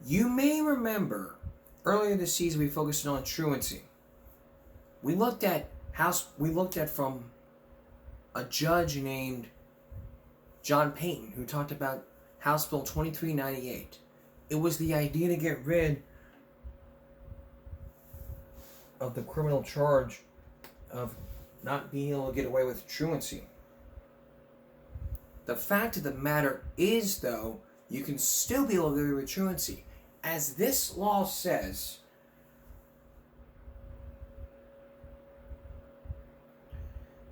You may remember earlier this season we focused on truancy. We looked at from a judge named John Payton who talked about House Bill 2398. It was the idea to get rid of the criminal charge of not being able to get away with truancy. The fact of the matter is, though, you can still be able to get away with truancy. As this law says,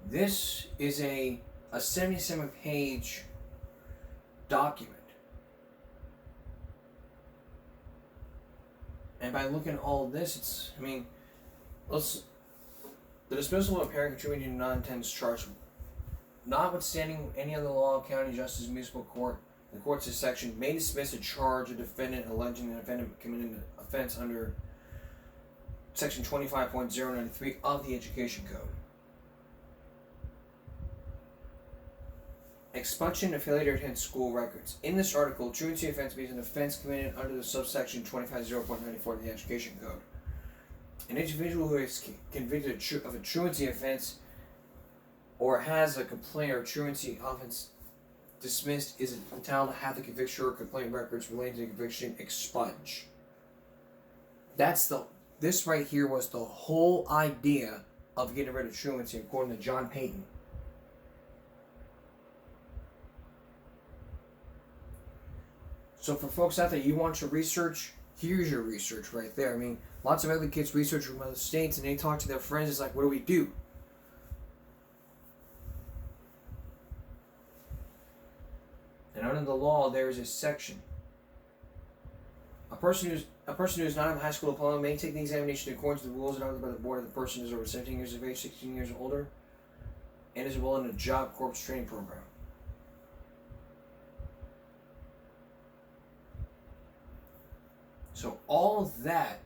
this is a 77-page document. And by looking at all this, the dismissal of a parent contributing to non-attendance charge, notwithstanding any other law, county justice, municipal court, the court's section may dismiss a charge of defendant alleging the defendant committed an offense under section 25.093 of the Education Code. Expulsion of failure to attend school records. In this article, truancy offense means an offense committed under the subsection 25.0.94 of the Education Code. An individual who is convicted of a truancy offense or has a complaint or truancy offense dismissed is entitled to have the conviction or complaint records relating to the conviction expunged. This right here was the whole idea of getting rid of truancy, according to John Payton. So for folks out there, you want your research, here's your research right there. Lots of other kids research from other states and they talk to their friends, it's like, what do we do? And under the law, there is a section. A person who is not in high school diploma may take the examination in accordance with the rules adopted by the board if the person is over 17 years of age, 16 years or older, and is enrolled in a job corps training program. So all of that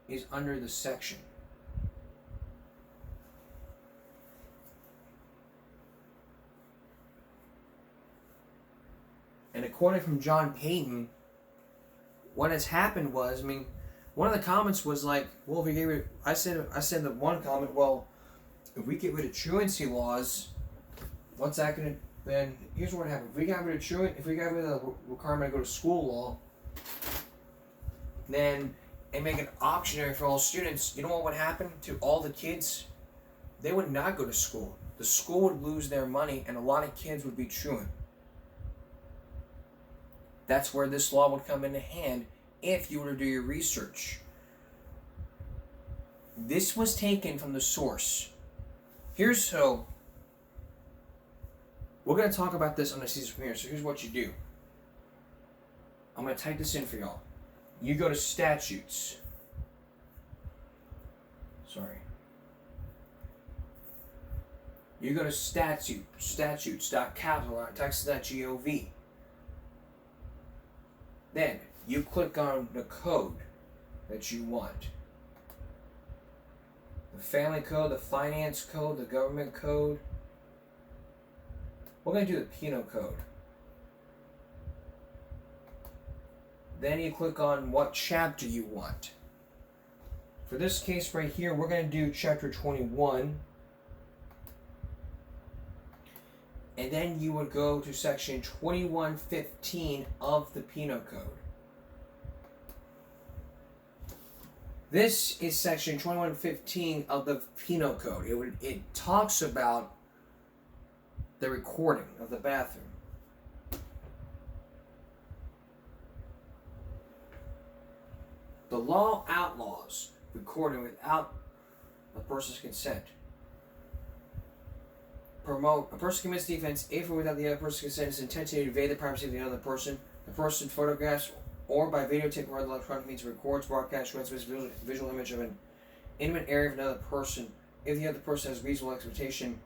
is under the section. And according from John Payton, what has happened was, one of the comments was like, well, if we get rid, I said the one comment, well, if we get rid of truancy laws, what's that going to, then here's what happened. If we got rid of the requirement to go to school law, then and make it optionary for all students, you know what would happen to all the kids? They would not go to school. The school would lose their money and a lot of kids would be truant. That's where this law would come into hand if you were to do your research. This was taken from the source. We're going to talk about this on the season premiere, so here's what you do. I'm going to type this in for y'all. You go to statutes. You go to statutes.capital.texas.gov. Then you click on the code that you want. The family code, the finance code, the government code. We're going to do the penal code. Then you click on what chapter you want. For this case right here, we're going to do chapter 21. And then you would go to section 2115 of the penal code. This is section 2115 of the penal code. It talks about the recording of the bathroom. The law outlaws recording without a person's consent. A person commits the offense if or without the other person's consent is intended to invade the privacy of the other person. The person photographs or by videotape or other electronic means records, broadcasts, transmits visual image of an intimate area of another person if the other person has reasonable expectation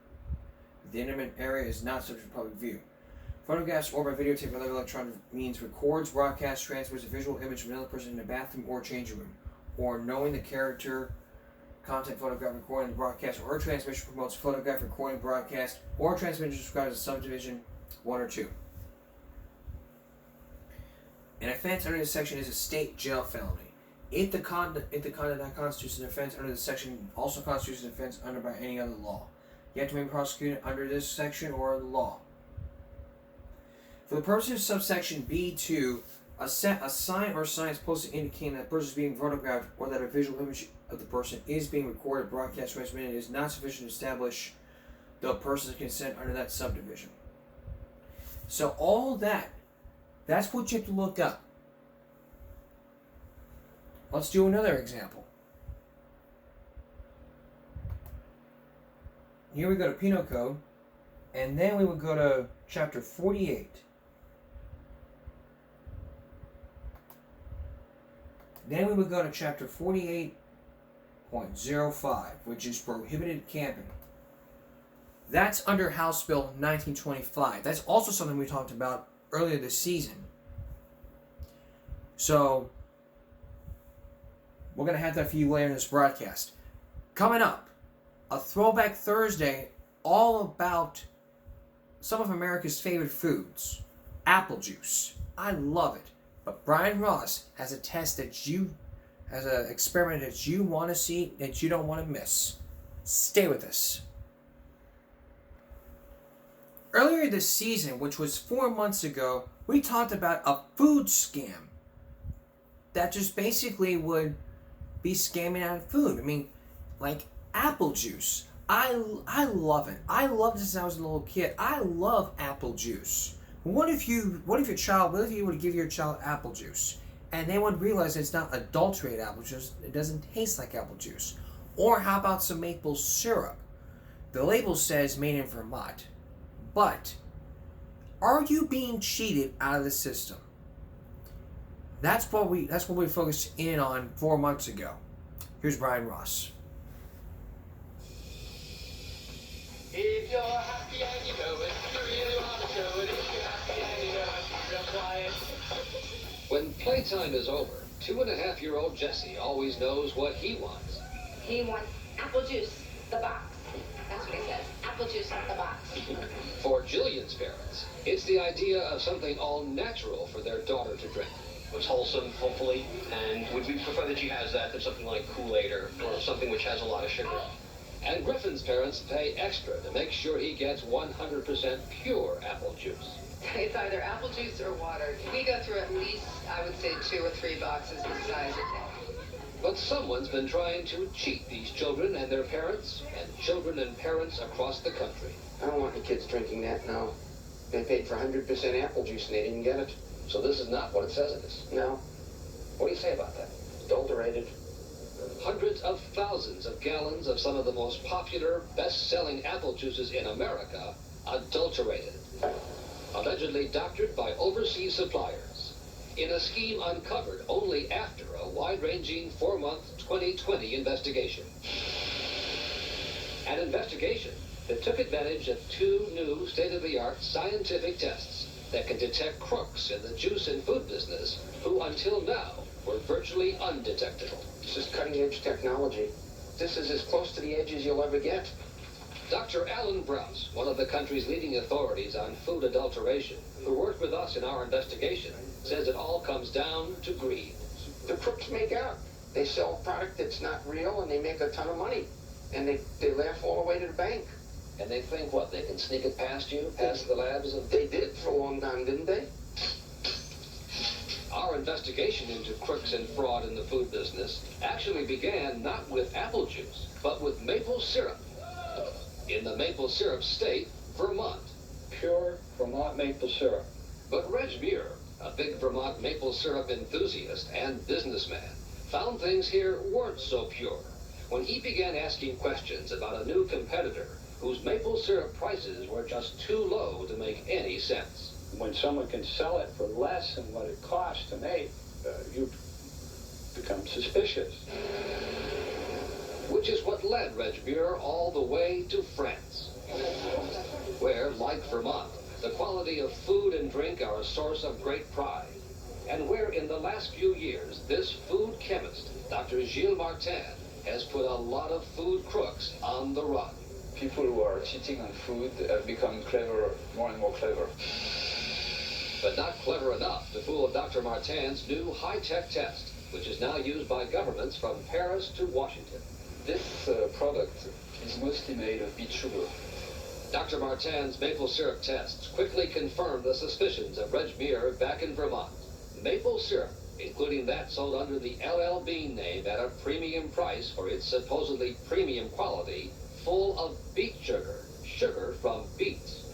that the intimate area is not subject to public view. Photographs or by videotape or other electronic means records, broadcasts, transmits a visual image of another person in a bathroom or changing room, or knowing the character, content, photograph, recording, the broadcast, or transmission promotes photograph, recording, broadcast, or transmission described as subdivision 1 or 2. An offense under this section is a state jail felony. If the conduct that constitutes an offense under this section also constitutes an offense under by any other law, you have to be prosecuted under this section or the law. For the purposes of subsection B2, a sign or signs posted indicating that a person is being photographed or that a visual image of the person is being recorded, broadcast, transmitted is not sufficient to establish the person's consent under that subdivision. So all that's what you have to look up. Let's do another example. Here we go to Penal Code, and then we would go to Chapter 48. Then we would go to Chapter 48.05, which is prohibited camping. That's under House Bill 1925. That's also something we talked about earlier this season. So, we're going to have that for you later in this broadcast. Coming up, a Throwback Thursday all about some of America's favorite foods. Apple juice. I love it. But Brian Ross has a test has an experiment that you want to see, that you don't want to miss. Stay with us. Earlier this season, which was 4 months ago, we talked about a food scam that just basically would be scamming out of food. I mean, like apple juice. I love it. I loved it since I was a little kid. I love apple juice. What if you were to give your child apple juice and they would realize it's not adulterated apple juice, it doesn't taste like apple juice? Or how about some maple syrup? The label says made in Vermont. But are you being cheated out of the system? That's what we focused in on 4 months ago. Here's Brian Ross. If you're happy and you know it, you really want to show it. If you're happy and you know it, you're quiet. When playtime is over, 2.5-year-old Jesse always knows what he wants. He wants apple juice, the box. That's what he says. Apple juice, the box. For Jillian's parents, it's the idea of something all natural for their daughter to drink. It's wholesome, hopefully, and would we prefer that she has that than something like Kool-Aid or something which has a lot of sugar? And Griffin's parents pay extra to make sure he gets 100% pure apple juice. It's either apple juice or water. We go through at least, I would say, 2 or 3 boxes the size of that. But someone's been trying to cheat these children and their parents, and children and parents across the country. I don't want the kids drinking that now. They paid for 100% apple juice and they didn't get it. So this is not what it says it is. No. What do you say about that? Adulterated. Hundreds of thousands of gallons of some of the most popular, best-selling apple juices in America, adulterated. Allegedly doctored by overseas suppliers, in a scheme uncovered only after a wide-ranging 4-month 2020 investigation. An investigation that took advantage of 2 new state-of-the-art scientific tests that can detect crooks in the juice and food business who until now were virtually undetectable. This is cutting-edge technology. This is as close to the edge as you'll ever get. Dr. Alan Brous, one of the country's leading authorities on food adulteration, who worked with us in our investigation, says it all comes down to greed. The crooks make out. They sell a product that's not real and they make a ton of money. And they laugh all the way to the bank. And they think, what, they can sneak it past you, past the labs? They did for a long time, didn't they? Our investigation into crooks and fraud in the food business actually began not with apple juice, but with maple syrup. In the maple syrup state, Vermont. Pure Vermont maple syrup. But Reg Muir, a big Vermont maple syrup enthusiast and businessman, found things here weren't so pure when he began asking questions about a new competitor whose maple syrup prices were just too low to make any sense. When someone can sell it for less than what it costs to make, you become suspicious. Which is what led Reg Muir all the way to France, where, like Vermont, the quality of food and drink are a source of great pride, and where in the last few years this food chemist, Dr. Gilles Martin, has put a lot of food crooks on the run. People who are cheating on food have become clever, more and more clever. but not clever enough to fool Dr. Martin's new high-tech test, which is now used by governments from Paris to Washington. This product is mostly made of beet sugar. Dr. Martin's maple syrup tests quickly confirmed the suspicions of Reg Muir back in Vermont. Maple syrup, including that sold under the LL Bean name at a premium price for its supposedly premium quality, full of beet sugar, sugar from beets.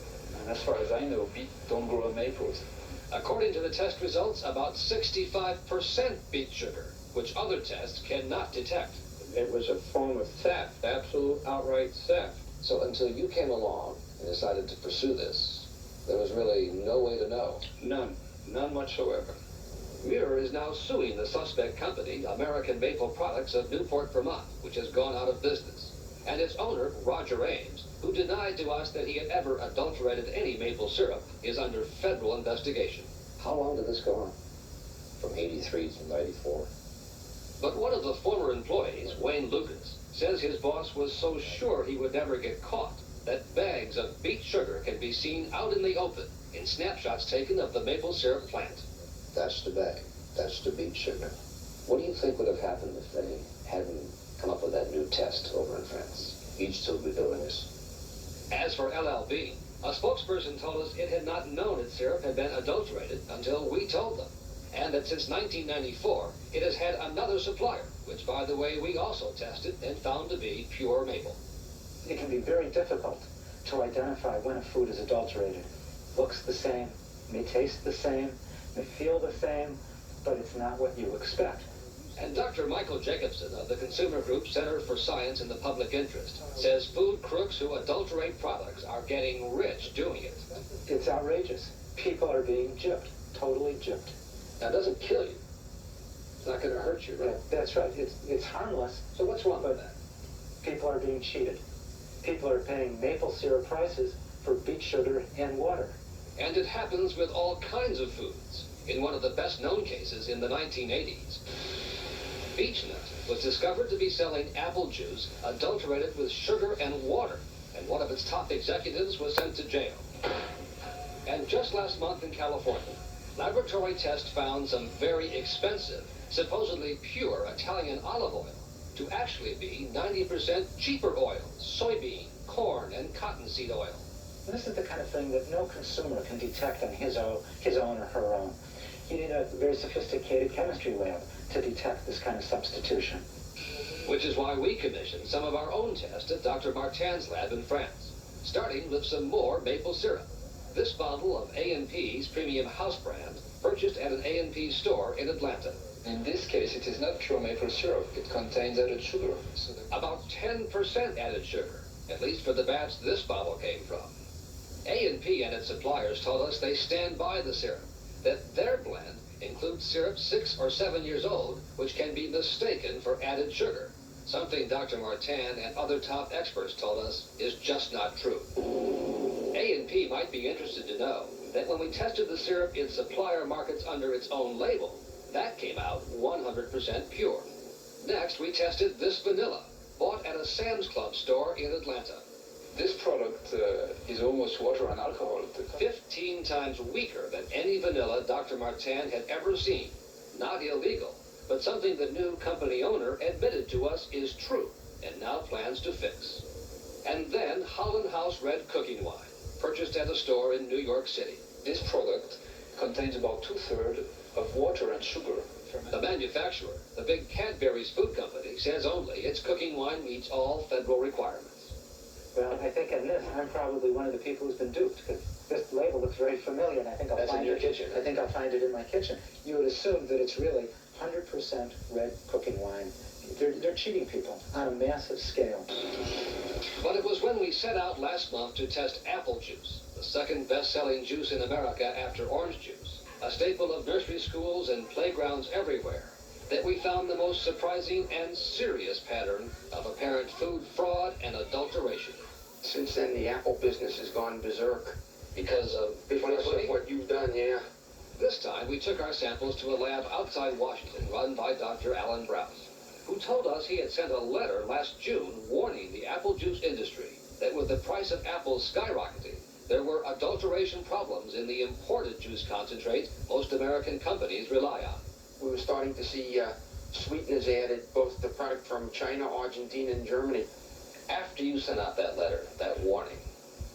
And as far as I know, beet don't grow on maples. According to the test results, about 65% beet sugar, which other tests cannot detect. It was a form of theft, absolute outright theft. So until you came along and decided to pursue this, there was really no way to know. None whatsoever. Muir is now suing the suspect company, American Maple Products of Newport, Vermont, which has gone out of business. And its owner, Roger Ames, who denied to us that he had ever adulterated any maple syrup, is under federal investigation. How long did this go on? From 83 to 94. But one of the former employees, Wayne Lucas, says his boss was so sure he would never get caught that bags of beet sugar can be seen out in the open in snapshots taken of the maple syrup plant. That's the bag. That's the beet sugar. What do you think would have happened if they hadn't come up with that new test over in France? He'd still be doing this. As for LL Bean, a spokesperson told us it had not known its syrup had been adulterated until we told them, and that since 1994, it has had another supplier, which, by the way, we also tested and found to be pure maple. It can be very difficult to identify when a food is adulterated. Looks the same, may taste the same, may feel the same, but it's not what you expect. And Dr. Michael Jacobson of the Consumer Group Center for Science and the Public Interest says food crooks who adulterate products are getting rich doing it. It's outrageous. People are being gypped, totally gypped. Now, it doesn't kill you. It's not going to hurt you, right? That's right. It's harmless. So what's wrong with that? People are being cheated. People are paying maple syrup prices for beet sugar and water. And it happens with all kinds of foods. In one of the best-known cases in the 1980s, Beechnut was discovered to be selling apple juice adulterated with sugar and water, and one of its top executives was sent to jail. And just last month in California, laboratory tests found some very expensive, supposedly pure Italian olive oil to actually be 90% cheaper oils, soybean, corn, and cottonseed oil. This is the kind of thing that no consumer can detect on his own or her own. You need a very sophisticated chemistry lab to detect this kind of substitution. Which is why we commissioned some of our own tests at Dr. Martin's lab in France, starting with some more maple syrup. This bottle of A&P's premium house brand, purchased at an A&P store in Atlanta. In this case, it is not pure maple syrup. It contains added sugar. So About 10% added sugar, at least for the batch this bottle came from. A&P and its suppliers told us they stand by the syrup, that their blend includes syrup 6 or 7 years old, which can be mistaken for added sugar, something Dr. Martin and other top experts told us is just not true. A&P might be interested to know that when we tested the syrup in supplier markets under its own label, that came out 100% pure. Next, we tested this vanilla, bought at a Sam's Club store in Atlanta. this product is almost water and alcohol. 15 times weaker than any vanilla Dr. Martin had ever seen. Not illegal, but something the new company owner admitted to us is true and now plans to fix. And then Holland House Red cooking wine, purchased at a store in New York City. This product contains about 2/3 of water and sugar. The manufacturer, the big Cadbury's food company, says only its cooking wine meets all federal requirements. Well, I think in this, I'm probably one of the people who's been duped, because this label looks very familiar, and I think I'll That's find in your it. kitchen, I think I'll find it in my kitchen. You would assume that it's really 100% red cooking wine. They're cheating people on a massive scale. But it was when we set out last month to test apple juice, the second best-selling juice in America after orange juice, a staple of nursery schools and playgrounds everywhere, that we found the most surprising and serious pattern of apparent food fraud and adulteration. Since then, the apple business has gone berserk. Because of What you've done, yeah. This time, we took our samples to a lab outside Washington run by Dr. Alan Brous, who told us he had sent a letter last June warning the apple juice industry that with the price of apples skyrocketing, there were adulteration problems in the imported juice concentrate most American companies rely on. We were starting to see sweeteners added, both the product from China, Argentina, and Germany. After you sent out that letter, that warning,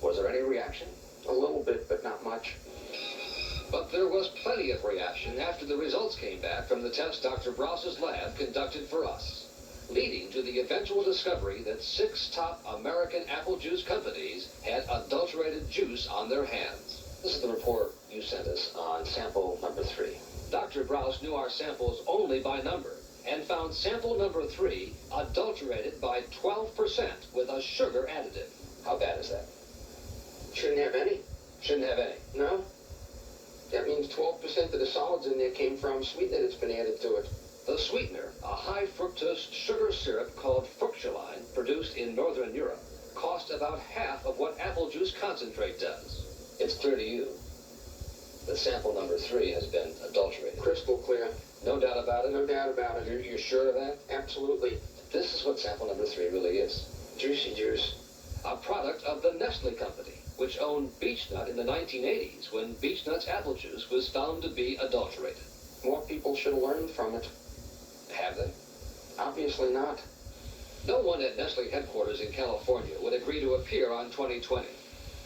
was there any reaction? A little bit, but not much. But there was plenty of reaction after the results came back from the test Dr. Browse's lab conducted for us, leading to the eventual discovery that 6 top American apple juice companies had adulterated juice on their hands. This is the report you sent us on sample number 3. Dr. Browse knew our samples only by number and found sample number 3 adulterated by 12% with a sugar additive. How bad is that? Shouldn't have any. Shouldn't have any. No. That means 12% of the solids in there came from sweetener that's been added to it. The sweetener, a high fructose sugar syrup called fructuline, produced in Northern Europe, cost about half of what apple juice concentrate does. It's clear to you that sample number 3 has been adulterated. Crystal clear. No doubt about it? No doubt about it. You're sure of that? Absolutely. This is what sample number 3 really is. Juicy juice. A product of the Nestle Company, which owned Beechnut in the 1980s when Beechnut's apple juice was found to be adulterated. More people should have learned from it. Have they? Obviously not. No one at Nestle headquarters in California would agree to appear on 2020.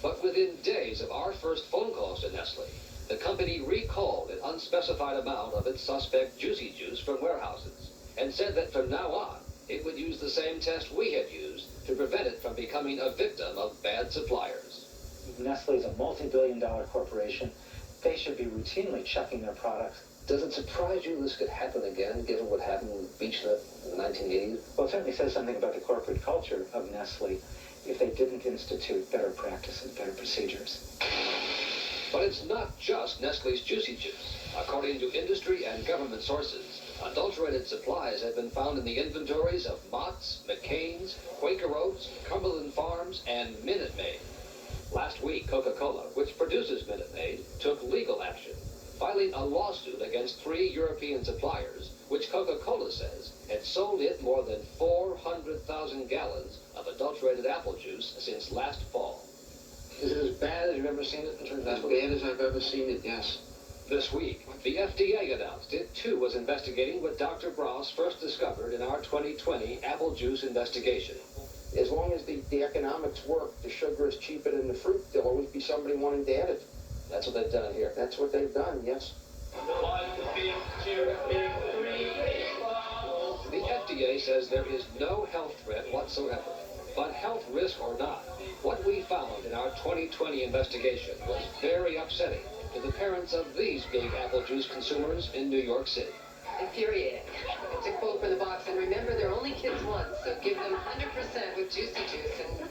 But within days of our first phone calls to Nestle, the company recalled an unspecified amount of its suspect juicy juice from warehouses and said that from now on, it would use the same test we had used to prevent it from becoming a victim of bad suppliers. Nestle is a multi-billion-dollar corporation. They should be routinely checking their products. Does it surprise you this could happen again, given what happened with Beechnut in the 1980s? Well, it certainly says something about the corporate culture of Nestle if they didn't institute better practices, better procedures. But it's not just Nestle's juicy juice. According to industry and government sources, adulterated supplies have been found in the inventories of Mott's, McCain's, Quaker Oats, Cumberland Farms, and Minute Maid. Last week, Coca-Cola, which produces Minute Maid, took legal action, filing a lawsuit against 3 European suppliers, which Coca-Cola says had sold it more than 400,000 gallons of adulterated apple juice since last fall. Is it as bad as you've ever seen it in terms of As bad as I've ever seen it, yes. This week, the FDA announced it, too, was investigating what Dr. Browse first discovered in our 2020 apple juice investigation. As long as the economics work, the sugar is cheaper than the fruit, there'll always be somebody wanting to add it. That's what they've done here. That's what they've done, yes. 1 big 2 big 3 The FDA says there is no health threat whatsoever. But health risk or not, what we found in our 2020 investigation was very upsetting to the parents of these big apple juice consumers in New York City. Infuriating. It's a quote from the box, and remember, they're only kids once, so give them 100% with juicy juice. And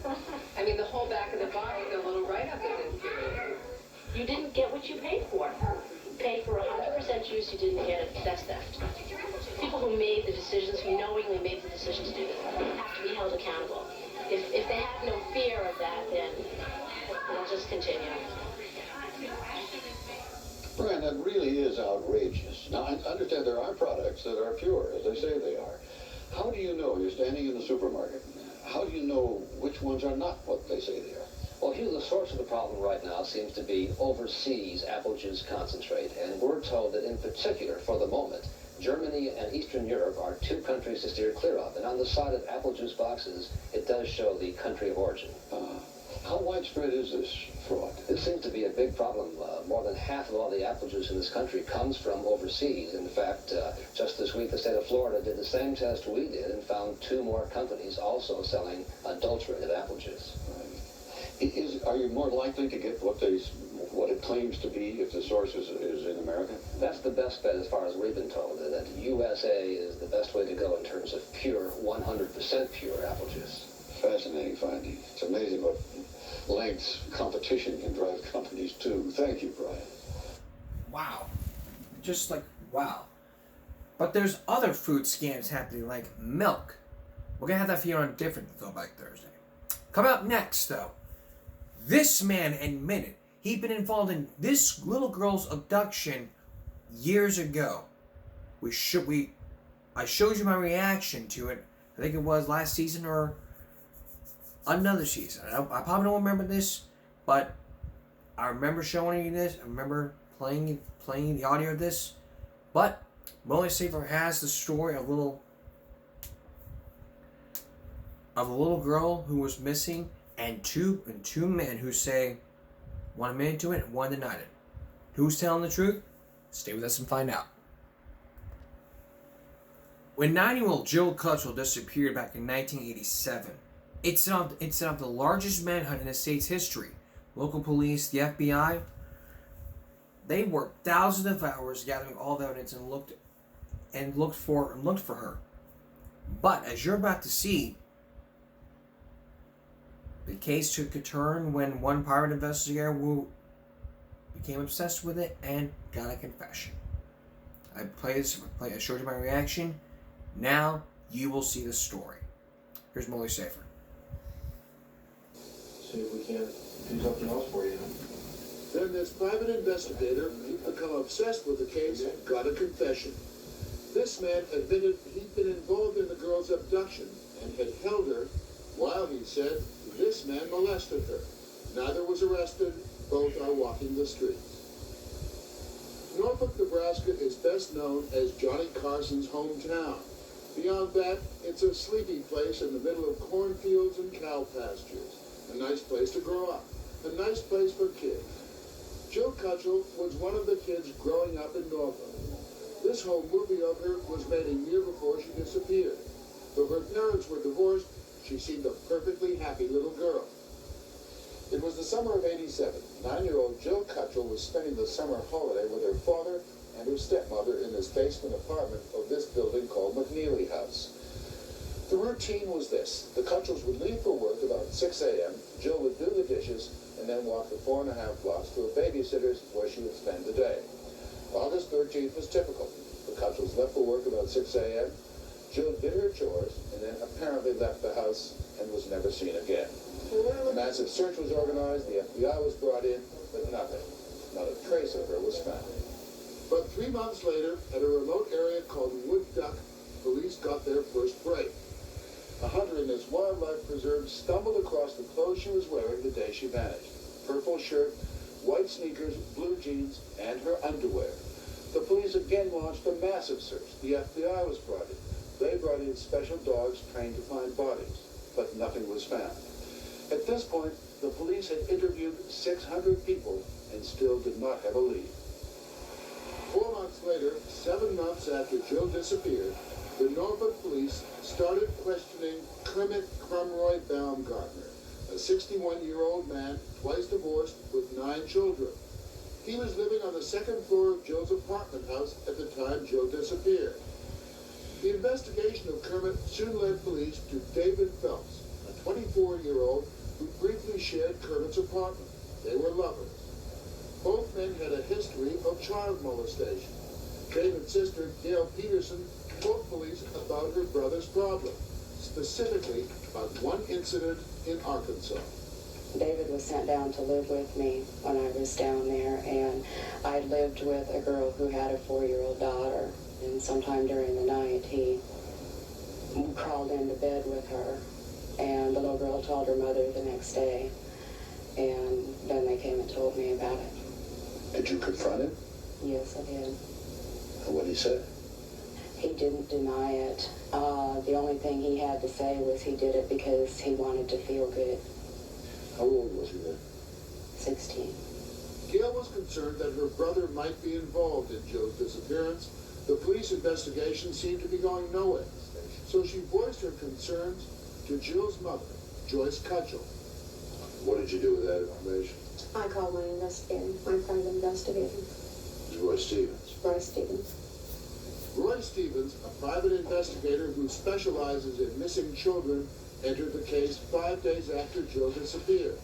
I mean, the whole back of the box, the little write-up is infuriating. You didn't get what you paid for. You paid for 100% juice, you didn't get it. That's theft. People who made the decisions, who knowingly made the decision to do this, have to be held accountable. If they have no fear of that, then they'll just continue. Brian, that really is outrageous. Now, I understand there are products that are pure, as they say they are. How do you know? You're standing in the supermarket. How do you know which ones are not what they say they are? Well, Hugh, the source of the problem right now seems to be overseas apple juice concentrate, and we're told that in particular, for the moment, Germany and Eastern Europe are 2 countries to steer clear of, and on the side of apple juice boxes, it does show the country of origin. How widespread is this fraud? This seems to be a big problem. More than half of all the apple juice in this country comes from overseas. In fact, just this week, the state of Florida did the same test we did and found 2 more companies also selling adulterated apple juice. Are you more likely to get what it claims to be if the source is in America? That's the best bet as far as we've been told, that USA is the best way to go in terms of pure, 100% pure apple juice. Fascinating finding. It's amazing what lengths competition can drive companies to. Thank you, Brian. Wow. Just like, wow. But there's other food scams happening, like milk. We're going to have that for you on a different Throwback Thursday. Coming up next, though, this man admitted he'd been involved in this little girl's abduction years ago. I showed you my reaction to it. I think it was last season or another season. I probably don't remember this, but I remember showing you this. I remember playing the audio of this. But Molly Safer has the story of a little girl who was missing, and two men who say one admitted to it and one denied it. Who's telling the truth? Stay with us and find out. When 9-year-old Jill Cutchell disappeared back in 1987, it set off the largest manhunt in the state's history. Local police, the FBI, they worked thousands of hours gathering all the evidence and looked for her. But as you're about to see, the case took a turn when one private investigator became obsessed with it and got a confession. I showed you my reaction. Now you will see the story. Here's Molly Safer. See if we can't do something else for you. Then this private investigator, he'd become obsessed with the case, got a confession. This man admitted he'd been involved in the girl's abduction and had held her while, he said, this man molested her. Neither was arrested. Both are walking the streets. Norfolk, Nebraska is best known as Johnny Carson's hometown. Beyond that, it's a sleepy place in the middle of cornfields and cow pastures. A nice place to grow up. A nice place for kids. Jill Cutchell was one of the kids growing up in Norfolk. This home movie of her was made a year before she disappeared. Though her parents were divorced, she seemed a perfectly happy little girl. It was the summer of '87. 9-year-old Jill Cutchell was spending the summer holiday with her father and her stepmother in this basement apartment of this building called McNeely House. The routine was this. The Cutchells would leave for work about 6 a.m., Jill would do the dishes, and then walk the 4.5 blocks to a babysitter's where she would spend the day. August 13th was typical. The Cutchells left for work about 6 a.m., Jill did her chores, and then apparently left the house and was never seen again. A massive search was organized, the FBI was brought in, but nothing. Not a trace of her was found. But 3 months later, at a remote area called Wood Duck, police got their first break. A hunter in this wildlife preserve stumbled across the clothes she was wearing the day she vanished. Purple shirt, white sneakers, blue jeans, and her underwear. The police again launched a massive search. The FBI was brought in. They brought in special dogs trained to find bodies, but nothing was found. At this point, the police had interviewed 600 people and still did not have a lead. 4 months later, 7 months after Jill disappeared, the Norfolk police started questioning Kermit Crumroy Baumgartner, a 61-year-old man, twice divorced, with 9 children. He was living on the second floor of Jill's apartment house at the time Jill disappeared. The investigation of Kermit soon led police to David Phelps, a 24-year-old who briefly shared Kermit's apartment. They were lovers. Both men had a history of child molestation. David's sister, Gail Peterson, told police about her brother's problem, specifically about one incident in Arkansas. David was sent down to live with me when I was down there, and I lived with a girl who had a 4-year-old daughter. And sometime during the night, he crawled into bed with her, and the little girl told her mother the next day, and then they came and told me about it. Did you confront him? Yes, I did. And what did he say? He didn't deny it. The only thing he had to say was he did it because he wanted to feel good. How old was he then? 16. Gail was concerned that her brother might be involved in Jill's disappearance. The police investigation seemed to be going nowhere, so she voiced her concerns to Jill's mother, Joyce Cutchell. What did you do with that information? I called my investigator, my private investigator. It was Roy Stevens. Roy Stevens. Roy Stevens, a private investigator who specializes in missing children, entered the case 5 days after Jill disappeared.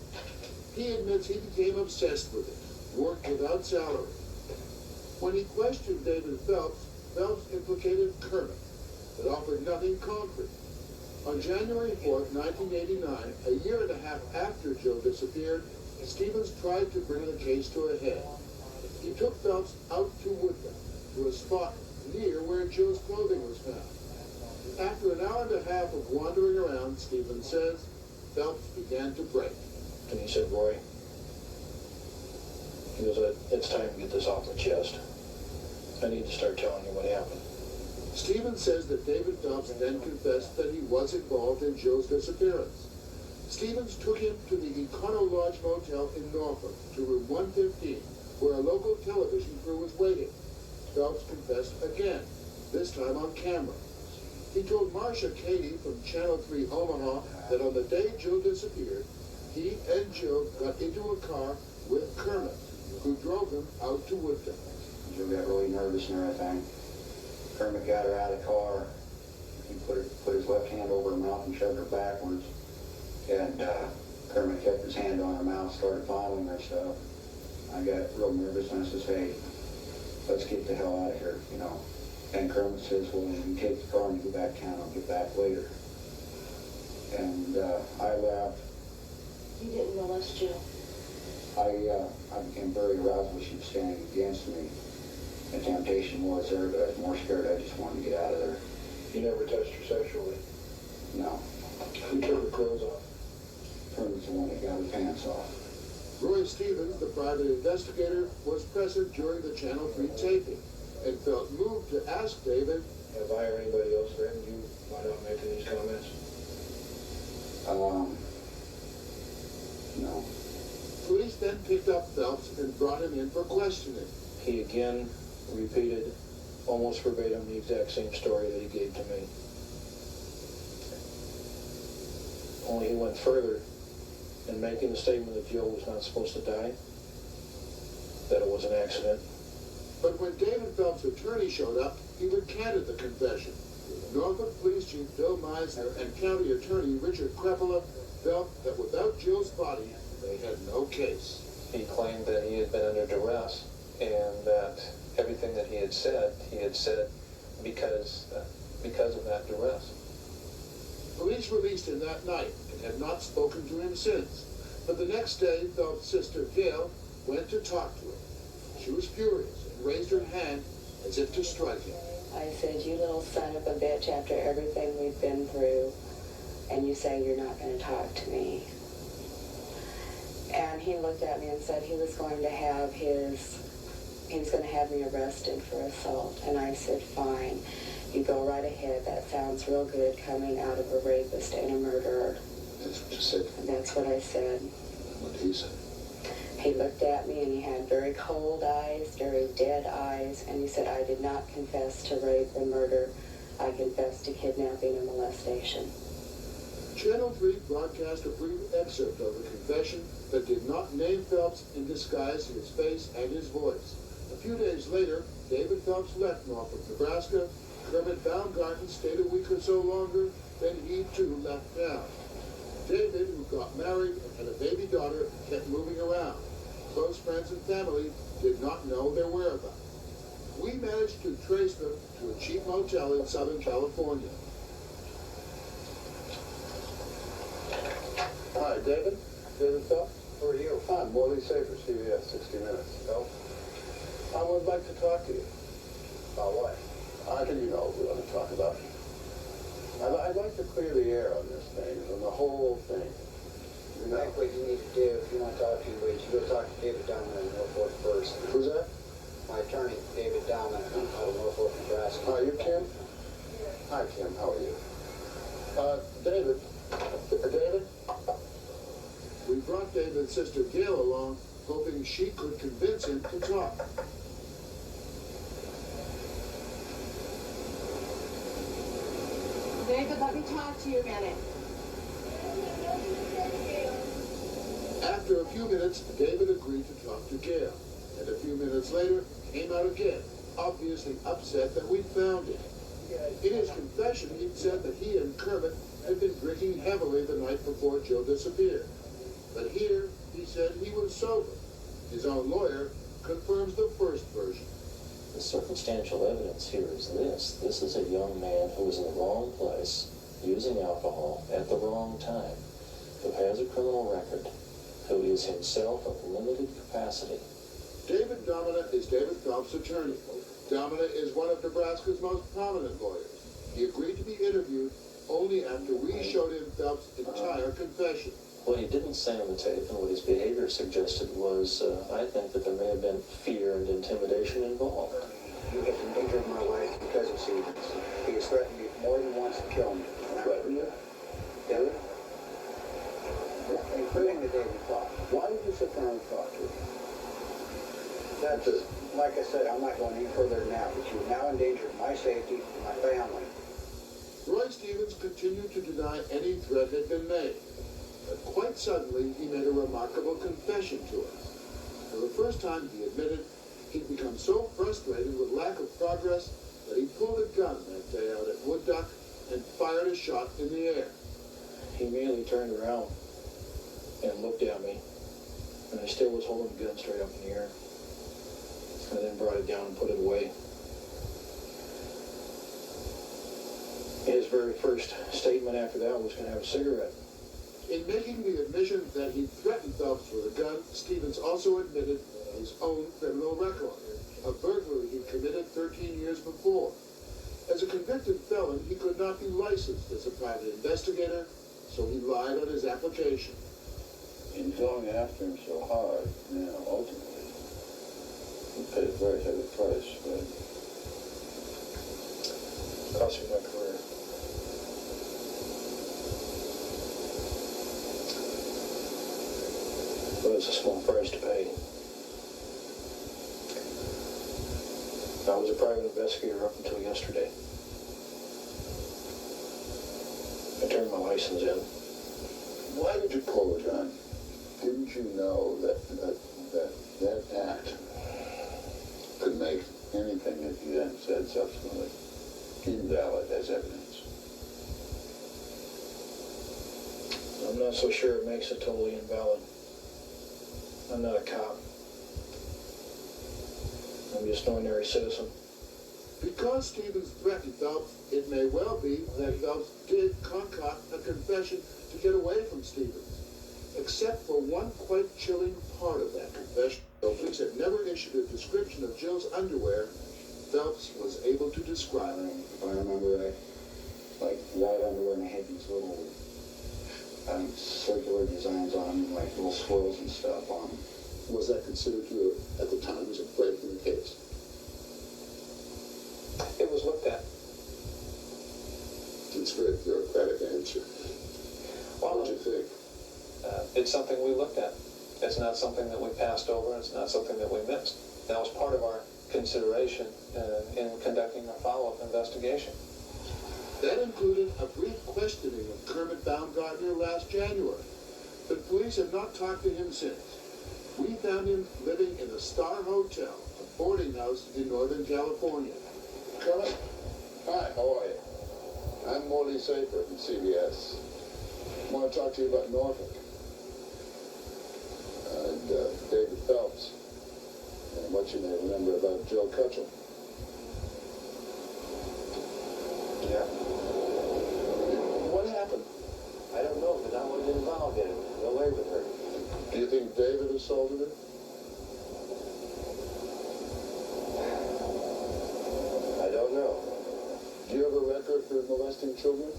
He admits he became obsessed with it, worked without salary. When he questioned David Phelps, Phelps implicated Kermit, but offered nothing concrete. On January 4th, 1989, a year and a half after Jill disappeared, Stevens tried to bring the case to a head. He took Phelps out to Woodland, to a spot near where Jill's clothing was found. After an hour and a half of wandering around, Stevens says, Phelps began to break. And he said, Roy, He goes, it's time to get this off my chest. I need to start telling you what happened. Stevens says that David Phelps then confessed that he was involved in Jill's disappearance. Stevens took him to the Econo Lodge Motel in Norfolk, to room 115, where a local television crew was waiting. Phelps confessed again, this time on camera. He told Marcia Cady from Channel 3 Omaha that on the day Jill disappeared, he and Jill got into a car with Kermit, who drove him out to Woodville. Jill got really nervous and everything. Kermit got her out of the car. He put his left hand over her mouth and shoved her backwards. And Kermit kept his hand on her mouth, started fondling her stuff. I got real nervous and I says, hey, let's get the hell out of here, you know. And Kermit says, well, you can take the car and go back town. I'll get back later. And I left. You didn't molest Jill. I became very aroused when she was standing against me. The temptation was there, but I was more scared. I just wanted to get out of there. You never touched her sexually? No. Who took her clothes off? Kermit's the one that got her pants off. Roy Stevens, the private investigator, was present during the Channel 3 taping and felt moved to ask David, have I or anybody else threatened you by not making these comments? No. Police then picked up Phelps and brought him in for questioning. He again repeated almost verbatim the exact same story that he gave to me. Only he went further in making the statement that Jill was not supposed to die, that it was an accident. But when David Phelps' attorney showed up, he recanted the confession. Norfolk Police Chief Bill Meisner and County Attorney Richard Krepala felt that without Jill's body, they had no case. He claimed that he had been under duress and that everything that he had said because of that duress. Police released him that night and have not spoken to him since. But the next day, Phelps' sister Gail went to talk to him. She was furious and raised her hand as if to strike him. I said, you little son of a bitch, after everything we've been through, and you say you're not going to talk to me. And he looked at me and said he was going to have me arrested for assault. And I said, fine, you go right ahead. That sounds real good coming out of a rapist and a murderer. That's what you said? And that's what I said. What did he say? He looked at me and he had very cold eyes, very dead eyes, and he said, I did not confess to rape or murder. I confessed to kidnapping and molestation. Channel 3 broadcast a brief excerpt of the confession that did not name Phelps and disguised his face and his voice. A few days later, David Phelps left Norfolk, Nebraska. Kermit Baumgarten stayed a week or so longer, then he too left town. David, who got married and had a baby daughter, kept moving around. Close friends and family did not know their whereabouts. We managed to trace them to a cheap motel in Southern California. Hi, David. David Phelps. Who are you? I'm Morley Safer, CBS 60 Minutes. Oh. I would like to talk to you. About what? I think you know what we want to talk about. I'd like to clear the air on this thing, on the whole thing. You know what you need to do if you want to talk to you, you go talk to David Dahman in Norfolk first. Who's that? My attorney, David Dahman, out of Norfolk, Nebraska. Are you Kim? Hi, Kim. How are you? David. David? We brought David's sister Gail along, hoping she could convince him to talk. David, let me talk to you a minute. After a few minutes, David agreed to talk to Gail, and a few minutes later came out again, obviously upset that we'd found him. In his confession, he'd said that he and Kermit had been drinking heavily the night before Jill disappeared. But here, he said he was sober. His own lawyer confirms the first version. The circumstantial evidence here is this. This is a young man who was in the wrong place, using alcohol at the wrong time, who has a criminal record, who is himself of limited capacity. David Domina is David Phelps' attorney. Domina is one of Nebraska's most prominent lawyers. He agreed to be interviewed only after we showed him Phelps' entire confession. What he didn't say on the tape and what his behavior suggested was, I think that there may have been fear and intimidation involved. You have endangered my life because of Stevens. He has threatened me more than once to kill me. Threatened you? Yeah. Including the day we fought. Why did you sit down and talk to him? That's, like I said, I'm not going any further than that, but you've now endangered my safety and my family. Roy Stevens continued to deny any threat had been made. But quite suddenly, he made a remarkable confession to us. For the first time, he admitted he'd become so frustrated with lack of progress that he pulled a gun that day out at Wood Duck and fired a shot in the air. He immediately turned around and looked at me, and I still was holding the gun straight up in the air. And then brought it down and put it away. His very first statement after that was going to have a cigarette. In making the admission that he threatened Phelps with a gun, Stevens also admitted his own criminal record, a burglary he committed 13 years before. As a convicted felon, he could not be licensed as a private investigator, so he lied on his application. In going after him so hard, ultimately, he paid a very heavy price, but Cost me my career. But it's a small price to pay. I was a private investigator up until yesterday. I turned my license in. why did you pull the gun? Didn't you know that act could make anything that you then said subsequently invalid as evidence? I'm not so sure it makes it totally invalid. I'm not a cop. I'm just an ordinary citizen. Because Stevens threatened Phelps, it may well be that Phelps did concoct a confession to get away from Stevens. Except for one quite chilling part of that confession. Though police had never issued a description of Jill's underwear, Phelps was able to describe it. If I remember right, like white underwear, and they had these little circular designs on them, like little swirls and stuff on them. Was that considered to you at the time as a break in the case? It was looked at. It's a very bureaucratic answer. What did you think? It's something we looked at. It's not something that we passed over. It's not something that we missed. That was part of our consideration in conducting a follow-up investigation. That included a brief questioning of Kermit Baumgartner last January. But police have not talked to him since. We found him living in a Star Hotel, a boarding house in Northern California. Kermit? Hi, how are you? I'm Morley Safer from CBS. I want to talk to you about Norfolk. And David Phelps. And what you may remember about Joe Cutchell. Yeah. What happened? I don't know, because I wasn't involved in it. No way with her. Do you think David assaulted her? I don't know. Do you have a record for molesting children?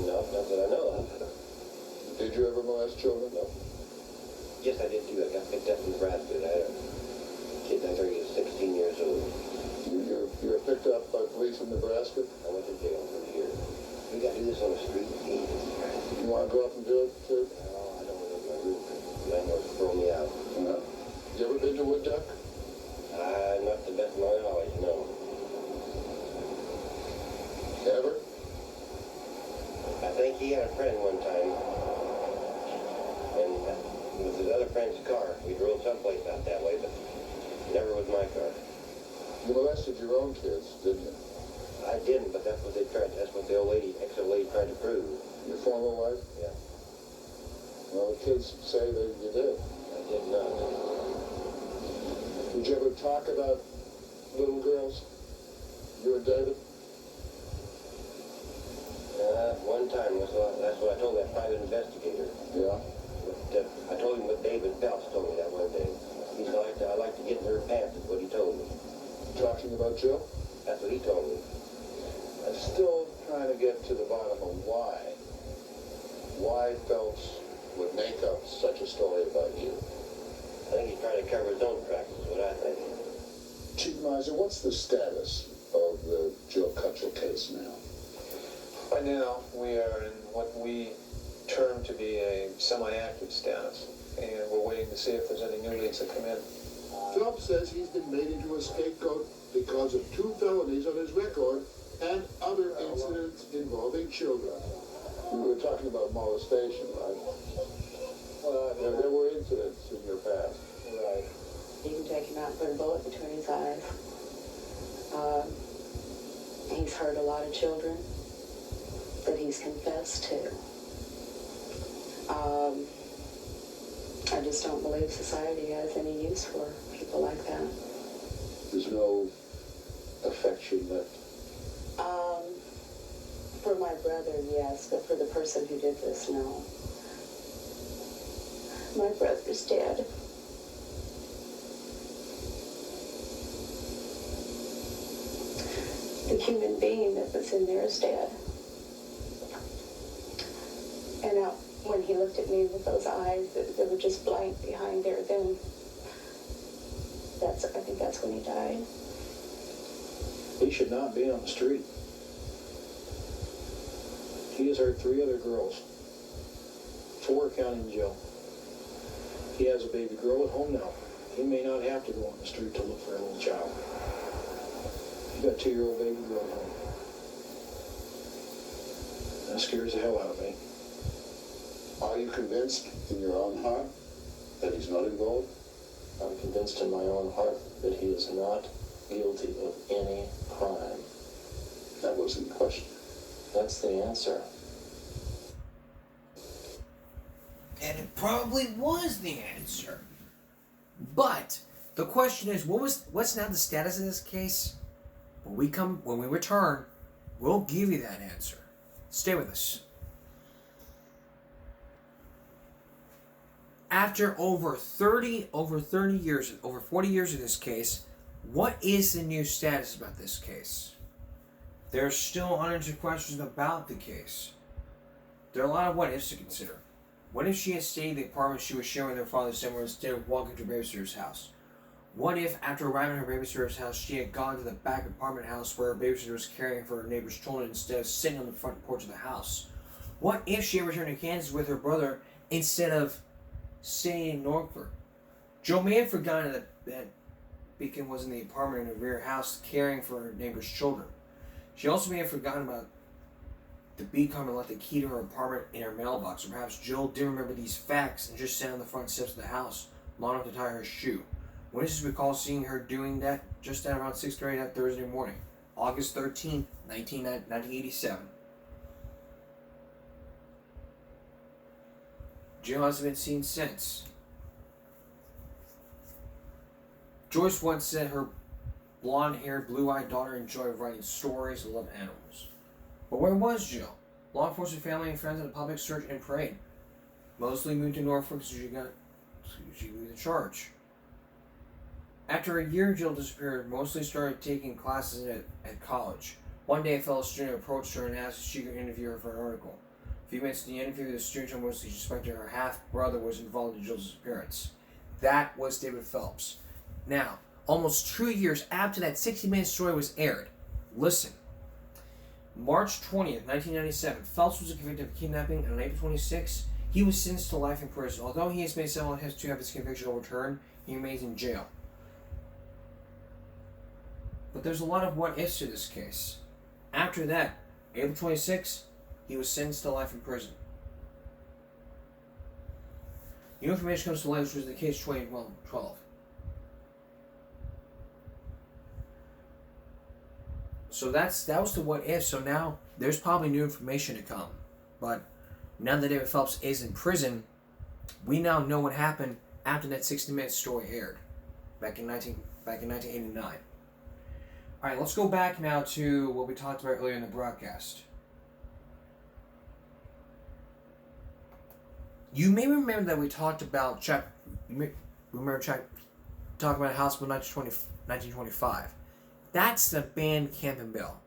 No, not that I know of. Did you ever molest children? No. Yes, I did too. I got picked up in Nebraska. I had a kid, I think he was 16 years old. You were picked up by police in Nebraska? I went to jail for a year. We got to do this on the street. You want to go up and do it too? No, I don't want to go to my room. The landlord throw me out. No. You ever been to Wood Duck? Not to the best of my knowledge, no. Ever? I think he had a friend one time. And with his other friend's car. We drove someplace out that way, but never with my car. You molested your own kids, didn't you? I didn't, but that's what they tried. That's what the ex-old lady tried to prove. Your former wife? Yeah. Well, the kids say that you did. I did not. Did you ever talk about little girls? You and David? One time, that's what I told that private investigator. Yeah? But, I told him what David Phelps told me that one day. He said, I like to get in her pants, is what he told me. Talking about Jill? That's what he told me. I'm still trying to get to the bottom of why why Phelps would make up such a story about you. I think he's trying to cover his own tracks, is what I think. Chief Miser, what's the status of the Joe Cutchell case now? By now, we are in what we term to be a semi-active status, and we're waiting to see if there's any new leads that come in. Phelps says he's been made into a scapegoat because of 2 felonies on his record and other incidents involving children. We were talking about molestation, right? Well, there were incidents in your past. Right. You can take him out and put a bullet between his eyes. He's hurt a lot of children that he's confessed to. I just don't believe society has any use for people like that. There's no affection left. For my brother, yes, but for the person who did this, no. My brother's dead. The human being that was in there is dead. And when he looked at me with those eyes that were just blank behind there, then I think that's when he died. He should not be on the street. He has hurt 3 other girls. 4 counting Joe. He has a baby girl at home now. He may not have to go on the street to look for a little child. He's got a 2-year-old baby girl at home. That scares the hell out of me. Are you convinced in your own heart that he's not involved? I'm convinced in my own heart that he is not guilty of any crime. That wasn't the question. That's the answer. And it probably was the answer. But the question is, what's now the status of this case? When we return, we'll give you that answer. Stay with us. After over 40 years of this case, what is the new status about this case? There are still unanswered questions about the case. There are a lot of what ifs to consider. What if she had stayed in the apartment she was sharing with her father somewhere instead of walking to her babysitter's house? What if, after arriving at her babysitter's house, she had gone to the back apartment house where her babysitter was caring for her neighbor's children instead of sitting on the front porch of the house? What if she had returned to Kansas with her brother instead of staying in Norfolk? Joe may have forgotten that Beacon was in the apartment in her rear house caring for her neighbor's children. She also may have forgotten about the Beacon and left the key to her apartment in her mailbox, or perhaps Jill didn't remember these facts and just sat on the front steps of the house long enough to tie her shoe. Witnesses recall seeing her doing that just at around 6:30 that Thursday morning, August 13th, 1987. Jill hasn't been seen since. Joyce once said her blonde-haired, blue-eyed daughter enjoyed writing stories and loved animals. But where was Jill? Law enforcement, family, and friends had a public search and prayed. Mostly moved to Norfolk so she lead the charge. After a year, Jill disappeared. Mostly started taking classes at college. One day, a fellow student approached her and asked if she could interview her for an article. A few minutes into the interview, the student told mostly suspected her half-brother was involved in Jill's disappearance. That was David Phelps. Now, almost 2 years after that 60-minute story was aired, listen. March 20th, 1997, Phelps was convicted of kidnapping, and on April 26th, he was sentenced to life in prison. Although he has made several attempts to have his conviction overturned, he remains in jail. But there's a lot of what-ifs to this case. After that, April 26th, he was sentenced to life in prison. New information comes to light, which was the case 2012. So that was the what if. So now there's probably new information to come. But now that David Phelps is in prison, we now know what happened after that 60-minute story aired back in 1989. All right, let's go back now to what we talked about earlier in the broadcast. You may remember that we talked about talking about House Bill 1925. That's the banned camping bill.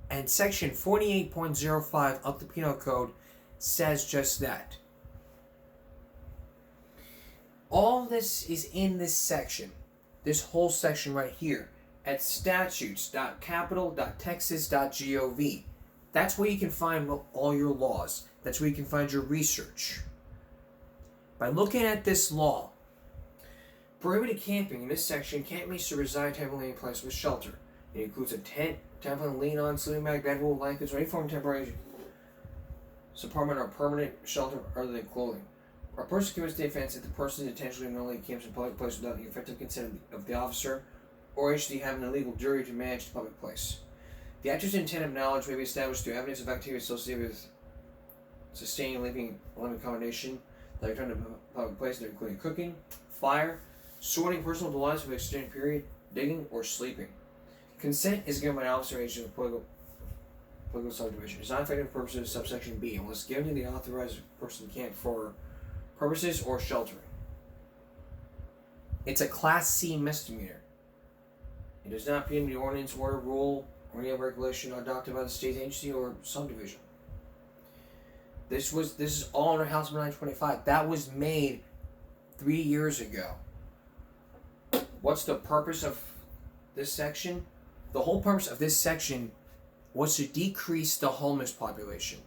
And Section 48.05 of the Penal Code says just that. All this is in this section, this whole section right here, at statutes.capitol.texas.gov. That's where you can find all your laws. That's where you can find your research. By looking at this law, prohibited camping in this section can't mean to reside temporarily in place with shelter. It includes a tent, temporary lean on, sleeping bag, bedroll, blankets, or any form of temporary apartment or permanent shelter other than clothing. A person commits the offense if the person intentionally or knowingly camps in a public place without the effective consent of the officer, or actually have an illegal jury to manage the public place. The actor's intent of knowledge may be established through evidence of activity associated with sustaining living accommodation, like return to a public place, including cooking, fire, sorting personal belongings for an extended period, digging, or sleeping. Consent is given by an officer agent of political subdivision. It's not effective for purposes of subsection B unless given to the authorized person camp for purposes or sheltering. It's a Class C misdemeanor. It does not preempt the ordinance, order, rule, or any other regulation adopted by the state agency or subdivision. This is all under House Bill 925. That was made 3 years ago. What's the purpose of this section? The whole purpose of this section was to decrease the homeless population.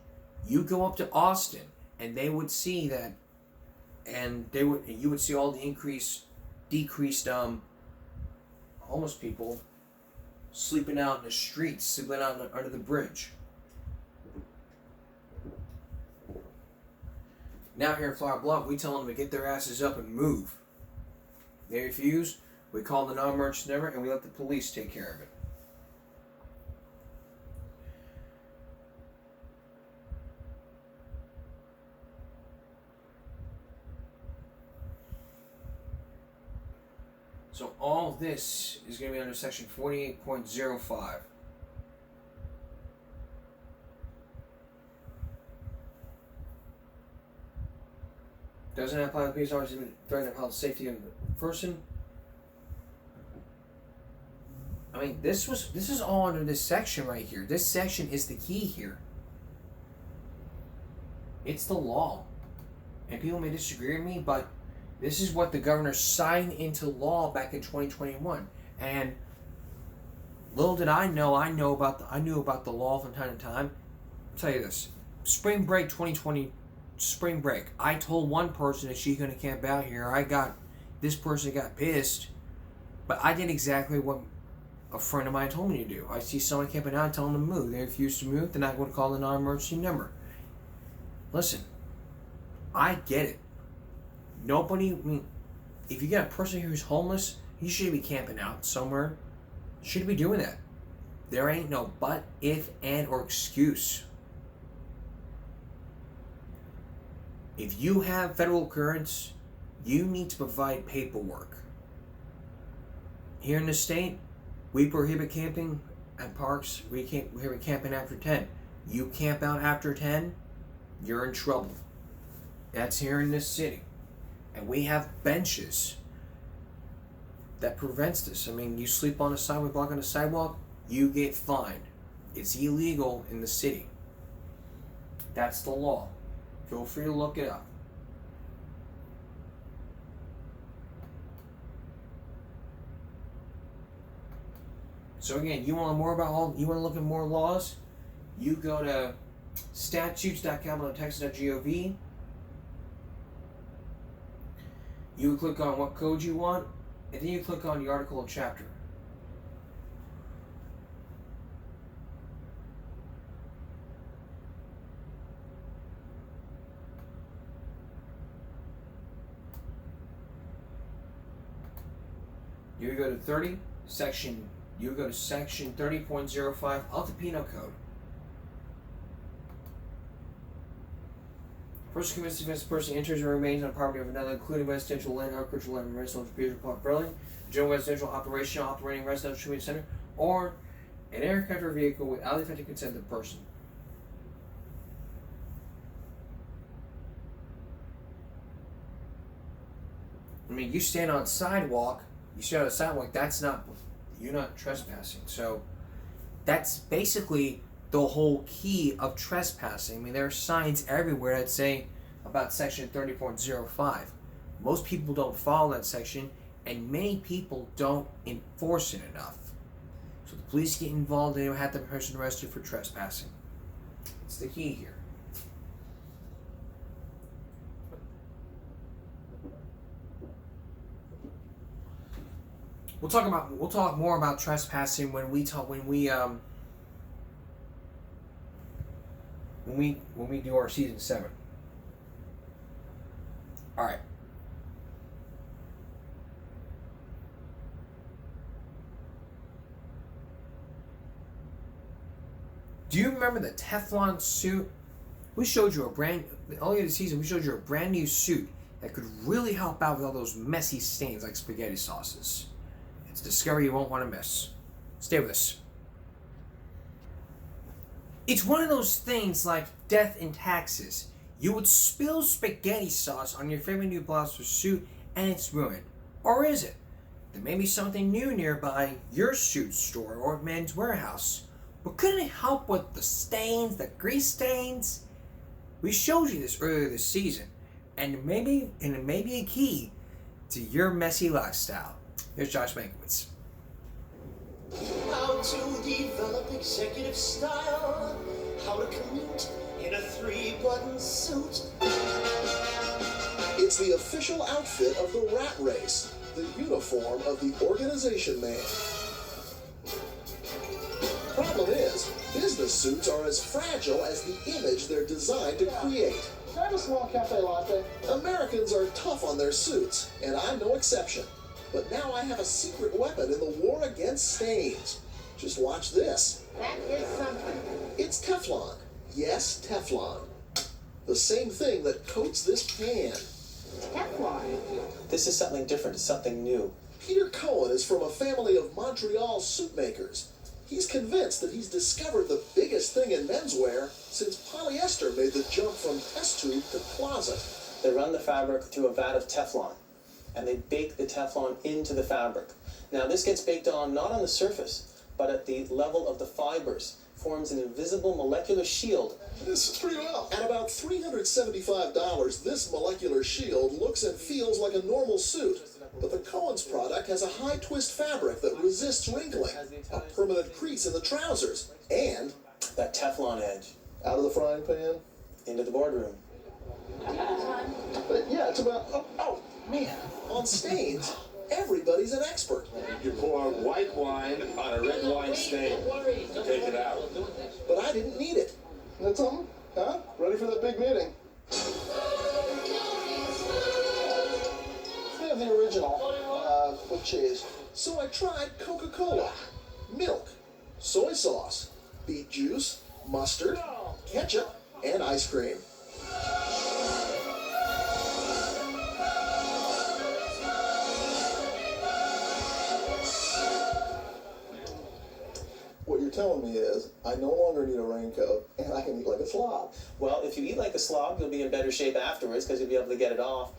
You go up to Austin, and they would see that, and you would see all the decreased homeless people sleeping out in the streets, sleeping out under the bridge. Now here in Flower Bluff, we tell them to get their asses up and move. They refuse, we call the non-emergency number, and we let the police take care of it. So all this is going to be under section 48.05. Doesn't apply to police officers threatening health, safety of the person. I mean, this is all under this section right here. This section is the key here. It's the law. And people may disagree with me, but this is what the governor signed into law back in 2021. And little did I know, I knew about the law from time to time. I'll tell you this. Spring break 2020, spring break. I told one person that she's going to camp out here. This person got pissed. But I did exactly what a friend of mine told me to do. I see someone camping out and tell them to move. They refuse to move, then I'm going to call the non-emergency number. Listen, I get it. If you got a person who's homeless, you should be camping out somewhere. You should be doing that. There ain't no but, if, and, or excuse. If you have federal clearance, you need to provide paperwork. Here in the state, we prohibit camping at parks. We prohibit camping after 10. You camp out after 10, you're in trouble. That's here in this city. And we have benches that prevents this. I mean, you sleep on a sidewalk, block on a sidewalk, you get fined. It's illegal in the city. That's the law. Feel free to look it up. So again, you want to look at more laws? You go to statutes.capitol.texas.gov. You click on what code you want, and then you click on the article and chapter. You go to section 30.05 of the Penal Code. Person commits the offense, the person enters or remains on property of another, including residential land, agricultural land, residential building, general residential operating residential treatment center, or an aircraft or vehicle without the effective consent of the person. I mean, you stand on a sidewalk, you're not trespassing. So that's basically the whole key of trespassing. I mean, there are signs everywhere that say about section 34.05. Most people don't follow that section, and many people don't enforce it enough. So the police get involved and they have the person arrested for trespassing. It's the key here. We'll talk more about trespassing when we do our season 7. All right. Do you remember the Teflon suit? We showed you earlier this season, we showed you a brand new suit that could really help out with all those messy stains like spaghetti sauces. It's a discovery you won't want to miss. Stay with us. It's one of those things like death and taxes. You would spill spaghetti sauce on your favorite new blouse or suit and it's ruined. Or is it? There may be something new nearby your suit store or Men's Warehouse. But couldn't it help with the stains, the grease stains? We showed you this earlier this season, and it may be a key to your messy lifestyle. Here's Josh Mankiewicz. How to develop executive style, how to commute in a 3-button suit. It's the official outfit of the rat race, the uniform of the organization man. Problem is, business suits are as fragile as the image they're designed to create. Can I have a small cafe latte? Americans are tough on their suits, and I'm no exception. But now I have a secret weapon in the war against stains. Just watch this. That is something. It's Teflon. Yes, Teflon. The same thing that coats this pan. Teflon? This is something different, something new. Peter Cohen is from a family of Montreal suit makers. He's convinced that he's discovered the biggest thing in menswear since polyester made the jump from test tube to closet. They run the fabric through a vat of Teflon, and they bake the Teflon into the fabric. Now this gets baked on not on the surface, but at the level of the fibers, forms an invisible molecular shield. This is pretty well. At about $375, this molecular shield looks and feels like a normal suit. But the Cohen's product has a high twist fabric that resists wrinkling, a permanent crease in the trousers, and that Teflon edge. Out of the frying pan, into the boardroom. But yeah, it's about, oh man, on stains, everybody's an expert. You pour white wine on a red wine stain. Take it out. But I didn't need it. That's something? Huh? Ready for that big meeting? They have the original, with cheese. So I tried Coca-Cola, milk, soy sauce, beet juice, mustard, ketchup, and ice cream. What you're telling me is, I no longer need a raincoat, and I can eat like a slob. Well, if you eat like a slob, you'll be in better shape afterwards because you'll be able to get it off.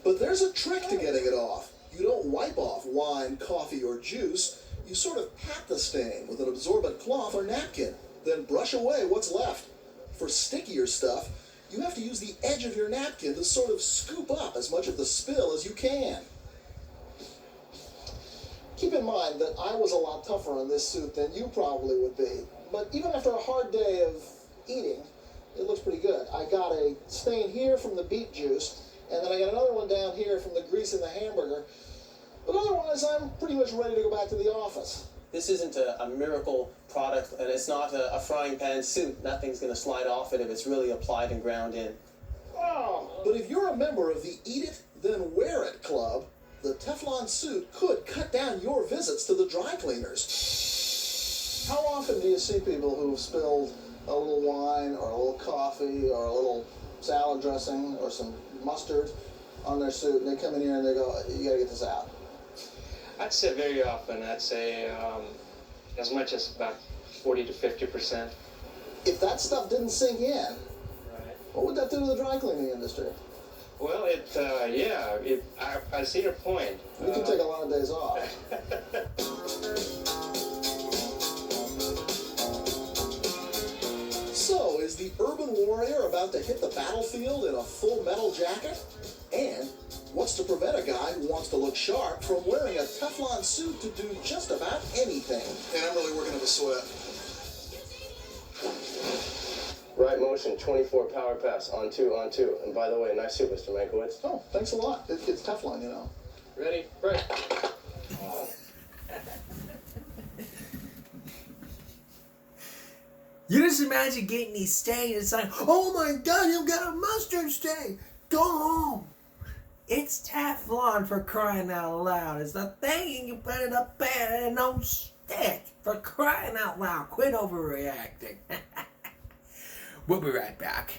But there's a trick to getting it off. You don't wipe off wine, coffee, or juice. You sort of pat the stain with an absorbent cloth or napkin, then brush away what's left. For stickier stuff, you have to use the edge of your napkin to sort of scoop up as much of the spill as you can. Keep in mind that I was a lot tougher on this suit than you probably would be. But even after a hard day of eating, it looks pretty good. I got a stain here from the beet juice, and then I got another one down here from the grease in the hamburger. But otherwise, I'm pretty much ready to go back to the office. This isn't a miracle product, and it's not a frying pan suit. Nothing's going to slide off it if it's really applied and ground in. Oh, but if you're a member of the Eat It, Then Wear It club, the Teflon suit could cut down your visits to the dry cleaners. How often do you see people who've spilled a little wine or a little coffee or a little salad dressing or some mustard on their suit, and they come in here and they go, you gotta get this out? I'd say very often. I'd say as much as about 40 to 50%. If that stuff didn't sink in, what would that do to the dry cleaning industry? Well, I see your point. You can take a lot of days off. the urban warrior about to hit the battlefield in a full metal jacket? And what's to prevent a guy who wants to look sharp from wearing a Teflon suit to do just about anything? And I'm really working up a sweat. Right motion, 24 power pass, on two. And by the way, nice suit, Mr. Mankiewicz. Oh, thanks a lot. It's Teflon, you know. Ready, break. You just imagine getting these stains. It's like, oh my God, you've got a mustard stain. Go home. It's Teflon, for crying out loud. It's the thing you put in a pan and it don't stick. For crying out loud. Quit overreacting. We'll be right back.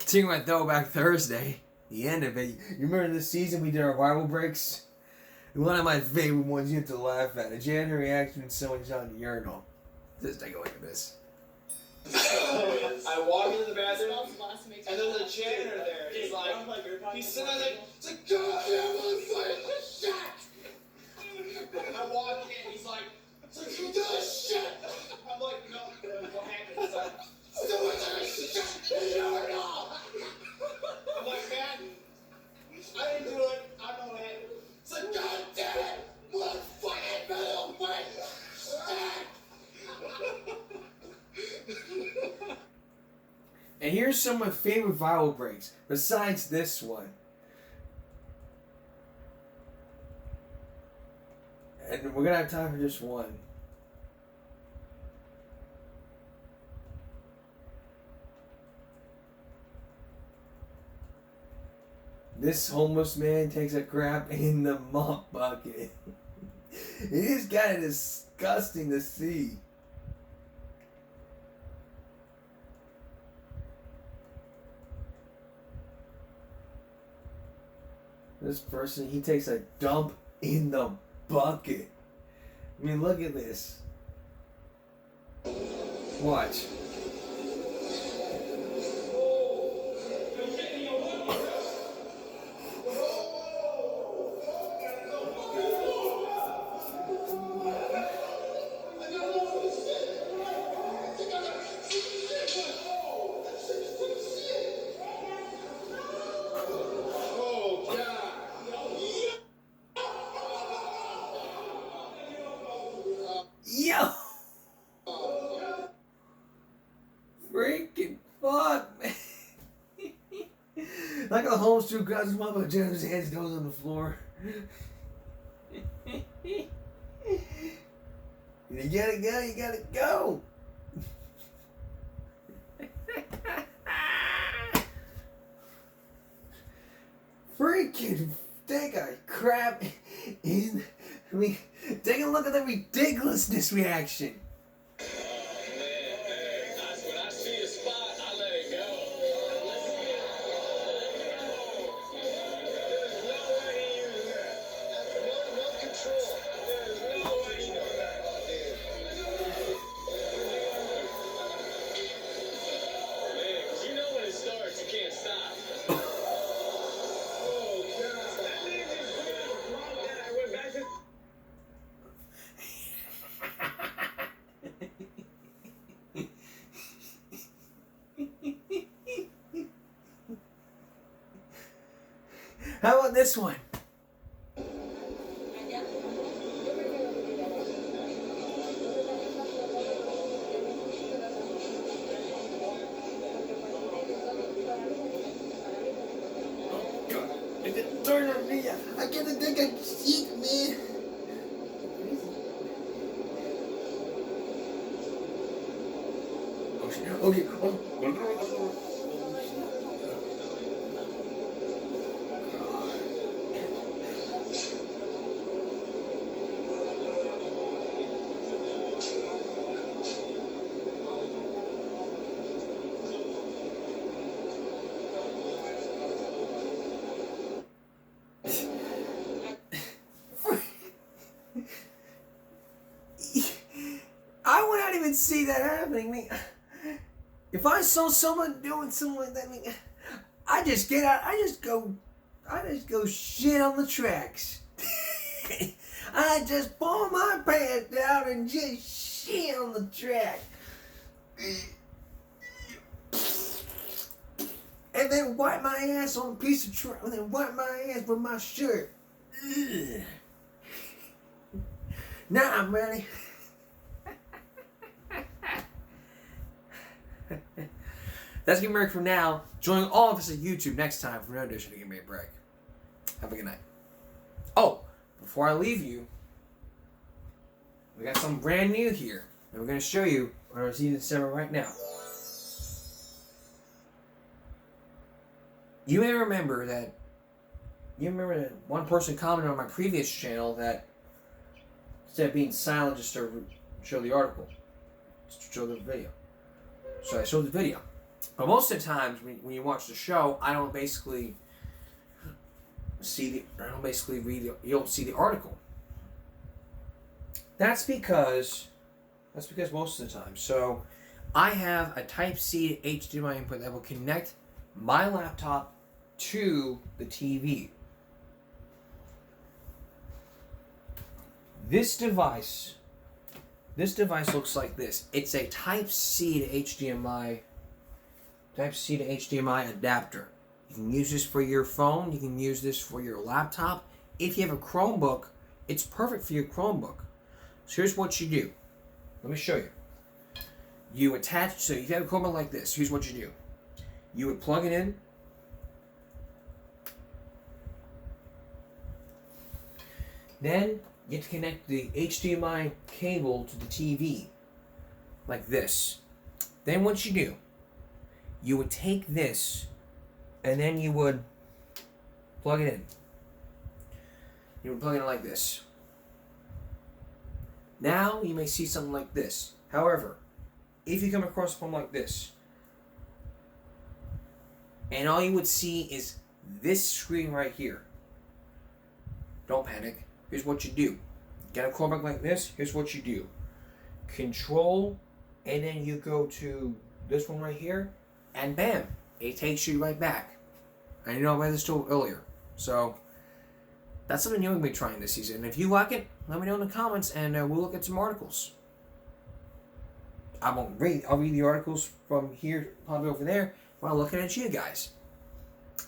Continuing on Throwback Thursday, the end of it. You remember this season we did our Bible breaks? One of my favorite ones you have to laugh at. A janitor reaction when someone's on the urinal. Just take a look at this. I walk into the bathroom, and there's a janitor there. He's like, he's sitting there like, it's like, God, motherfucker, shit! I walk in, he's like, you do shit! I'm like, no, what happened? He's like, someone took a shit in the urinal! I'm like, man, I didn't do it. I don't know what happened. It's like, God damn it! Motherfucking middle way! And here's some of my favorite viral breaks, besides this one. And we're gonna have time for just one. This homeless man takes a crap in the mop bucket. It is kind of disgusting to see. This person, he takes a dump in the bucket. I mean, look at this. Watch. Yo! Freaking fuck, man. Like a homeless dude grabs his mama, jams his hands, goes on the floor. You gotta go, you gotta go. Freaking take a crap in. I mean, take a look at the ridiculousness reaction. How about this one? Turn on me. I can't think I shit, man. Okay. I would not even see that happening. I mean, if I saw someone doing something like that, I mean, I just get out. I just go shit on the tracks. I just pull my pants down and just shit on the track. And then wipe my ass on a piece of trash. And then wipe my ass with my shirt. Ugh. Now I'm ready. That's Give Me a Break for now. Join all of us at YouTube next time for another edition of Give Me a Break. Have a good night. Oh, before I leave you, we got something brand new here. And we're going to show you on our season 7 right now. You may remember that one person commented on my previous channel that instead of being silent, just to show the article, just to show the video. So I showed the video. But most of the times when you watch the show, I don't basically read the, you don't see the article. That's because most of the time. So I have a Type-C HDMI input that will connect my laptop to the TV. This device looks like this. It's a Type-C to HDMI adapter. You can use this for your phone. You can use this for your laptop. If you have a Chromebook, it's perfect for your Chromebook. So here's what you do. Let me show you. You attach, so if you have a Chromebook like this, here's what you do. You would plug it in. Then you have to connect the HDMI cable to the TV, like this. Then what you do, you would take this, and then you would plug it in. You would plug it in like this. Now you may see something like this. However, if you come across something like this, and all you would see is this screen right here, don't panic. Here's what you do. Get a Chromebook like this, here's what you do. Control, and then you go to this one right here, and bam, it takes you right back. I know I read this tool earlier. So, that's something new we'll be trying this season. And if you like it, let me know in the comments, and we'll look at some articles. I'll read the articles from here, probably over there, while looking at you guys.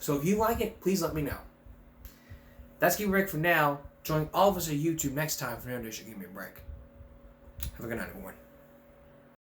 So if you like it, please let me know. That's Give Me a Break for now. Join all of us at YouTube next time for another edition of Give Me a Break. Have a good night, everyone.